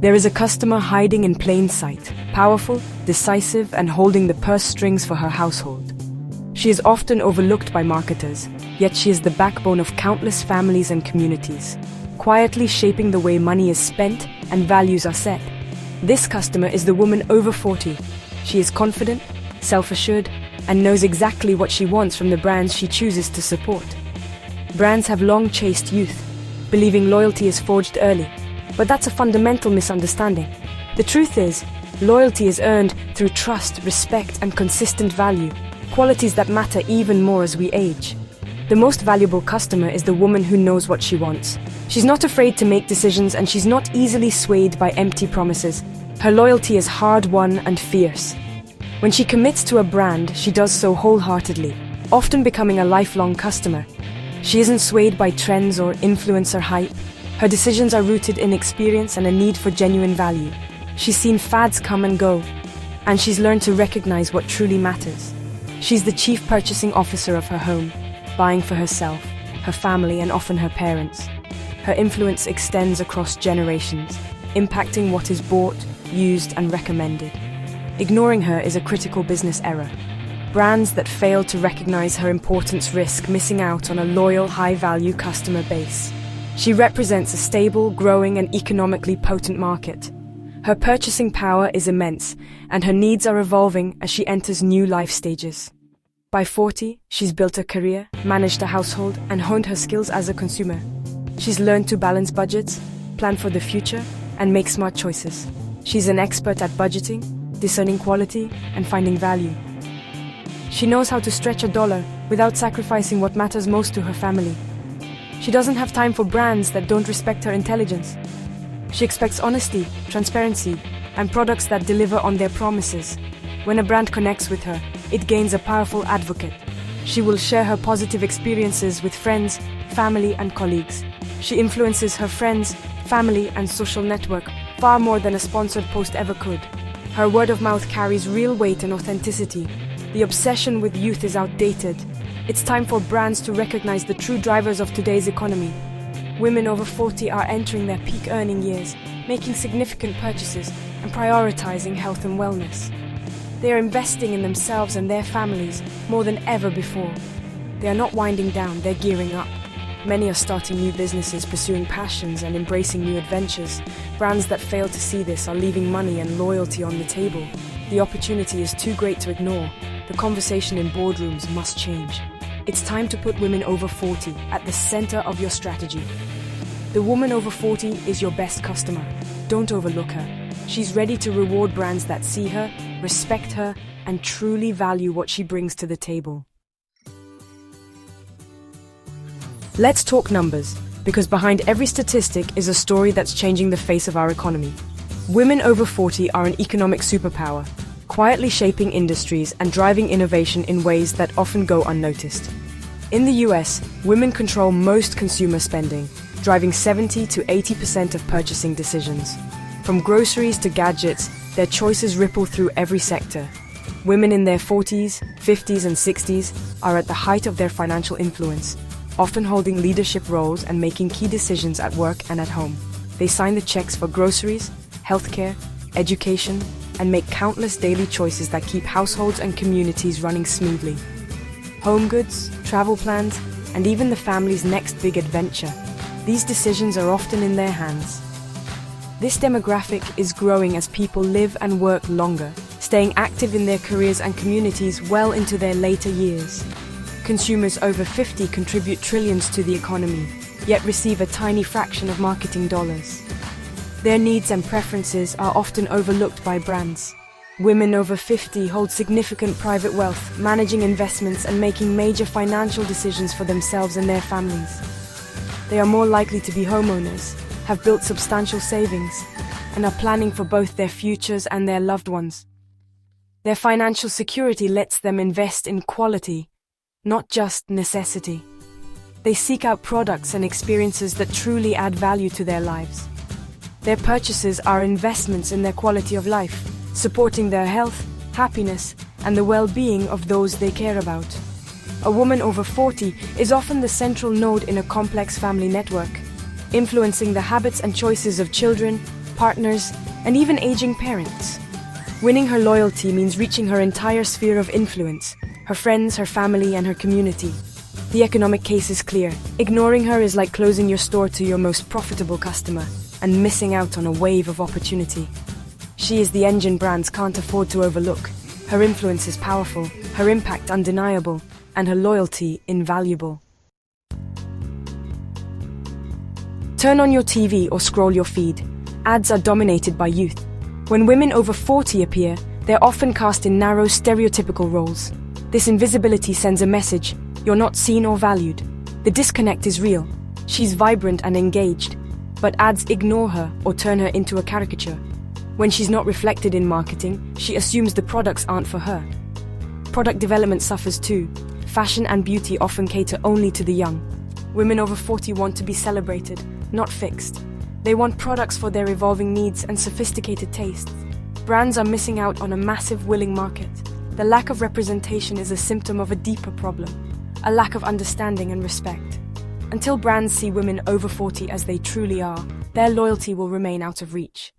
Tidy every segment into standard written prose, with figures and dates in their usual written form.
There is a customer hiding in plain sight, powerful, decisive, and holding the purse strings for her household. She is often overlooked by marketers, yet she is the backbone of countless families and communities, quietly shaping the way money is spent and values are set. This customer is the woman over 40. She is confident, self-assured, and knows exactly what she wants from the brands she chooses to support. Brands have long chased youth, believing loyalty is forged early. But that's a fundamental misunderstanding. The truth is, loyalty is earned through trust, respect, and consistent value, qualities that matter even more as we age. The most valuable customer is the woman who knows what she wants. She's not afraid to make decisions, and she's not easily swayed by empty promises. Her loyalty is hard-won and fierce. When she commits to a brand, she does so wholeheartedly, often becoming a lifelong customer. She isn't swayed by trends or influencer hype. Her decisions are rooted in experience and a need for genuine value. She's seen fads come and go, and she's learned to recognize what truly matters. She's the chief purchasing officer of her home, buying for herself, her family, and often her parents. Her influence extends across generations, impacting what is bought, used, and recommended. Ignoring her is a critical business error. Brands that fail to recognize her importance risk missing out on a loyal, high-value customer base. She represents a stable, growing, and economically potent market. Her purchasing power is immense, and her needs are evolving as she enters new life stages. By 40, she's built a career, managed a household, and honed her skills as a consumer. She's learned to balance budgets, plan for the future, and make smart choices. She's an expert at budgeting, discerning quality, and finding value. She knows how to stretch a dollar without sacrificing what matters most to her family. She doesn't have time for brands that don't respect her intelligence. She expects honesty, transparency, and products that deliver on their promises. When a brand connects with her, it gains a powerful advocate. She will share her positive experiences with friends, family, and colleagues. She influences her friends, family, and social network far more than a sponsored post ever could. Her word of mouth carries real weight and authenticity. The obsession with youth is outdated. It's time for brands to recognize the true drivers of today's economy. Women over 40 are entering their peak earning years, making significant purchases, and prioritizing health and wellness. They are investing in themselves and their families more than ever before. They are not winding down, they're gearing up. Many are starting new businesses, pursuing passions, and embracing new adventures. Brands that fail to see this are leaving money and loyalty on the table. The opportunity is too great to ignore. The conversation in boardrooms must change. It's time to put women over 40 at the center of your strategy. The woman over 40 is your best customer. Don't overlook her. She's ready to reward brands that see her, respect her, and truly value what she brings to the table. Let's talk numbers, because behind every statistic is a story that's changing the face of our economy. Women over 40 are an economic superpower, quietly shaping industries and driving innovation in ways that often go unnoticed. In the US, women control most consumer spending, driving 70 to 80% of purchasing decisions. From groceries to gadgets, their choices ripple through every sector. Women in their 40s, 50s, and 60s are at the height of their financial influence, often holding leadership roles and making key decisions at work and at home. They sign the checks for groceries, healthcare, education, and make countless daily choices that keep households and communities running smoothly. Home goods, travel plans, and even the family's next big adventure. These decisions are often in their hands. This demographic is growing as people live and work longer, staying active in their careers and communities well into their later years. Consumers over 50 contribute trillions to the economy, yet receive a tiny fraction of marketing dollars. Their needs and preferences are often overlooked by brands. Women over 50 hold significant private wealth, managing investments and making major financial decisions for themselves and their families. They are more likely to be homeowners, have built substantial savings, and are planning for both their futures and their loved ones. Their financial security lets them invest in quality, not just necessity. They seek out products and experiences that truly add value to their lives. Their purchases are investments in their quality of life, supporting their health, happiness, and the well-being of those they care about. A woman over 40 is often the central node in a complex family network, influencing the habits and choices of children, partners, and even aging parents. Winning her loyalty means reaching her entire sphere of influence, her friends, her family, and her community. The economic case is clear. Ignoring her is like closing your store to your most profitable customer and missing out on a wave of opportunity. She is the engine brands can't afford to overlook. Her influence is powerful, her impact undeniable, and her loyalty invaluable. Turn on your TV or scroll your feed. Ads are dominated by youth. When women over 40 appear, they're often cast in narrow, stereotypical roles. This invisibility sends a message: you're not seen or valued. The disconnect is real. She's vibrant and engaged, but ads ignore her or turn her into a caricature. When she's not reflected in marketing, she assumes the products aren't for her. Product development suffers too. Fashion and beauty often cater only to the young. Women over 40 want to be celebrated, not fixed. They want products for their evolving needs and sophisticated tastes. Brands are missing out on a massive willing market. The lack of representation is a symptom of a deeper problem, a lack of understanding and respect. Until brands see women over 40 as they truly are, their loyalty will remain out of reach.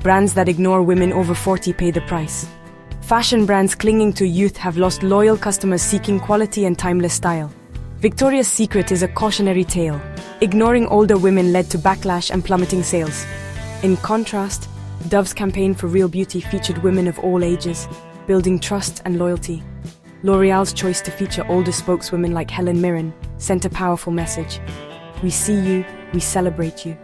Brands that ignore women over 40 pay the price. Fashion brands clinging to youth have lost loyal customers seeking quality and timeless style. Victoria's Secret is a cautionary tale. Ignoring older women led to backlash and plummeting sales. In contrast, Dove's campaign for real beauty featured women of all ages, building trust and loyalty. L'Oréal's choice to feature older spokeswomen like Helen Mirren sent a powerful message. We see you, we celebrate you.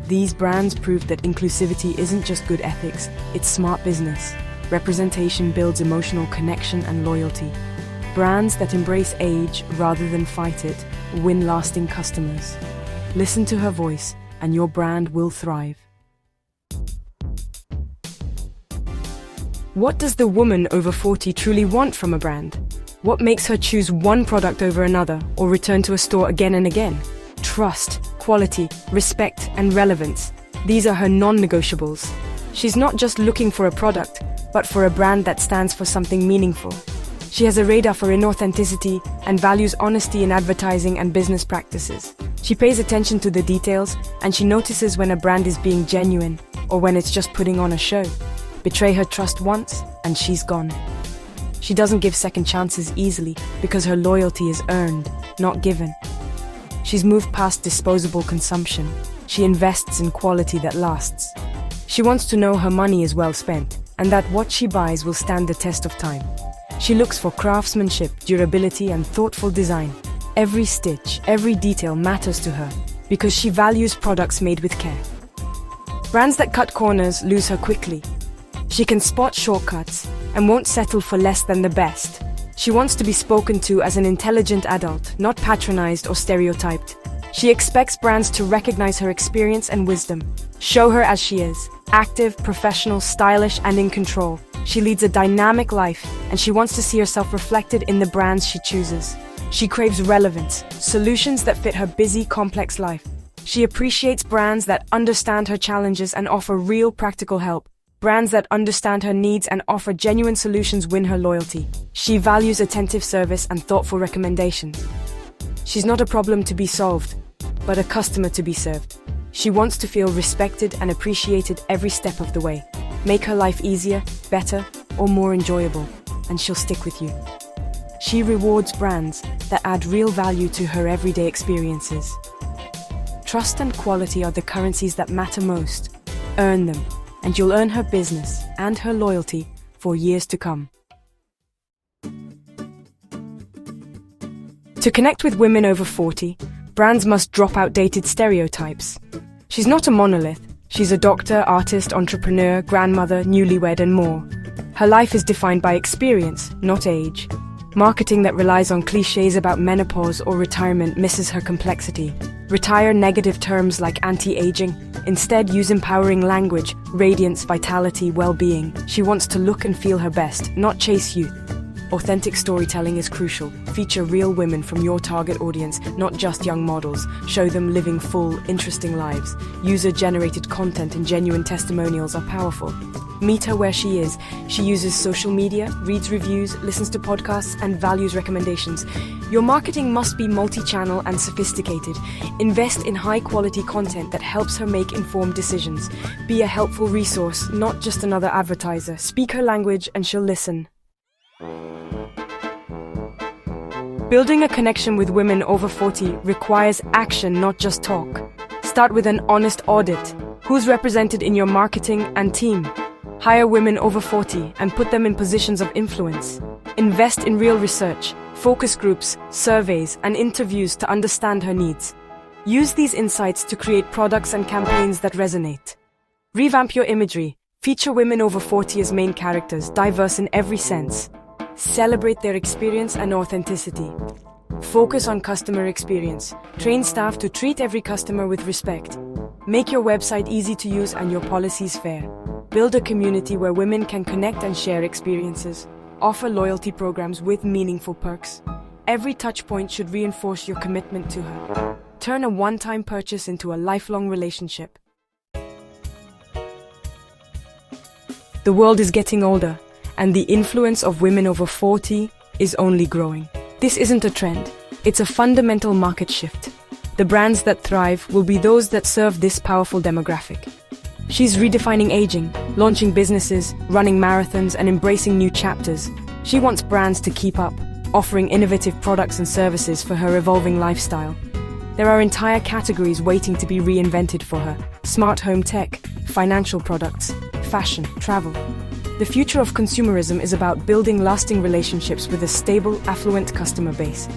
These brands proved that inclusivity isn't just good ethics, it's smart business. Representation builds emotional connection and loyalty. Brands that embrace age rather than fight it win lasting customers. Listen to her voice, and your brand will thrive. What does the woman over 40 truly want from a brand? What makes her choose one product over another or return to a store again and again? Trust, quality, respect, and relevance. These are her non-negotiables. She's not just looking for a product, but for a brand that stands for something meaningful. She has a radar for inauthenticity and values honesty in advertising and business practices. She pays attention to the details, and she notices when a brand is being genuine or when it's just putting on a show. Betray her trust once, and she's gone. She doesn't give second chances easily because her loyalty is earned, not given. She's moved past disposable consumption. She invests in quality that lasts. She wants to know her money is well spent and that what she buys will stand the test of time. She looks for craftsmanship, durability, and thoughtful design. Every stitch, every detail matters to her because she values products made with care. Brands that cut corners lose her quickly. She can spot shortcuts and won't settle for less than the best. She wants to be spoken to as an intelligent adult, not patronized or stereotyped. She expects brands to recognize her experience and wisdom, show her as she is, active, professional, stylish, and in control. She leads a dynamic life, and she wants to see herself reflected in the brands she chooses. She craves relevance, solutions that fit her busy, complex life. She appreciates brands that understand her challenges and offer real practical help. Brands that understand her needs and offer genuine solutions win her loyalty. She values attentive service and thoughtful recommendations. She's not a problem to be solved, but a customer to be served. She wants to feel respected and appreciated every step of the way. Make her life easier, better, or more enjoyable, and she'll stick with you. She rewards brands that add real value to her everyday experiences. Trust and quality are the currencies that matter most. Earn them, and you'll earn her business and her loyalty for years to come. To connect with women over 40, brands must drop outdated stereotypes. She's not a monolith. She's a doctor, artist, entrepreneur, grandmother, newlywed, and more. Her life is defined by experience, not age. Marketing that relies on cliches about menopause or retirement misses her complexity. Retire negative terms like anti-aging. Instead, use empowering language, radiance, vitality, well-being. She wants to look and feel her best, not chase youth. Authentic storytelling is crucial. Feature real women from your target audience, not just young models. Show them living full, interesting lives. User-generated content and genuine testimonials are powerful. Meet her where she is. She uses social media, reads reviews, listens to podcasts, and values recommendations. Your marketing must be multi-channel and sophisticated. Invest in high-quality content that helps her make informed decisions. Be a helpful resource, not just another advertiser. Speak her language and she'll listen. Building a connection with women over 40 requires action, not just talk. Start with an honest audit. Who's represented in your marketing and team? Hire women over 40 and put them in positions of influence. Invest in real research, focus groups, surveys, and interviews to understand her needs. Use these insights to create products and campaigns that resonate. Revamp your imagery. Feature women over 40 as main characters, diverse in every sense. Celebrate their experience and authenticity. Focus on customer experience. Train staff to treat every customer with respect. Make your website easy to use and your policies fair. Build a community where women can connect and share experiences. Offer loyalty programs with meaningful perks. Every touchpoint should reinforce your commitment to her. Turn a one-time purchase into a lifelong relationship. The world is getting older, and the influence of women over 40 is only growing. This isn't a trend, it's a fundamental market shift. The brands that thrive will be those that serve this powerful demographic. She's redefining aging, launching businesses, running marathons, and embracing new chapters. She wants brands to keep up, offering innovative products and services for her evolving lifestyle. There are entire categories waiting to be reinvented for her: smart home tech, financial products, fashion, travel. The future of consumerism is about building lasting relationships with a stable, affluent customer base.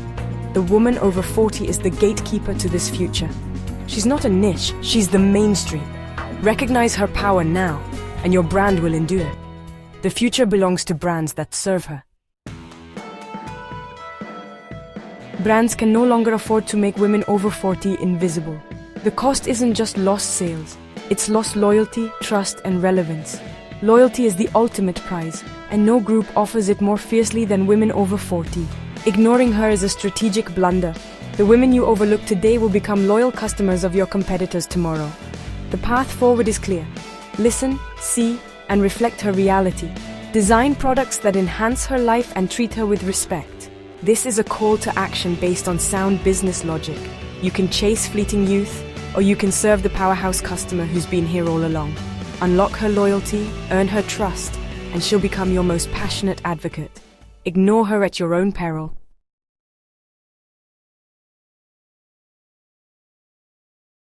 The woman over 40 is the gatekeeper to this future. She's not a niche, she's the mainstream. Recognize her power now, and your brand will endure. The future belongs to brands that serve her. Brands can no longer afford to make women over 40 invisible. The cost isn't just lost sales, it's lost loyalty, trust, and relevance. Loyalty is the ultimate prize, and no group offers it more fiercely than women over 40. Ignoring her is a strategic blunder. The women you overlook today will become loyal customers of your competitors tomorrow. The path forward is clear. Listen, see, and reflect her reality. Design products that enhance her life and treat her with respect. This is a call to action based on sound business logic. You can chase fleeting youth, or you can serve the powerhouse customer who's been here all along. Unlock her loyalty, earn her trust, and she'll become your most passionate advocate. Ignore her at your own peril.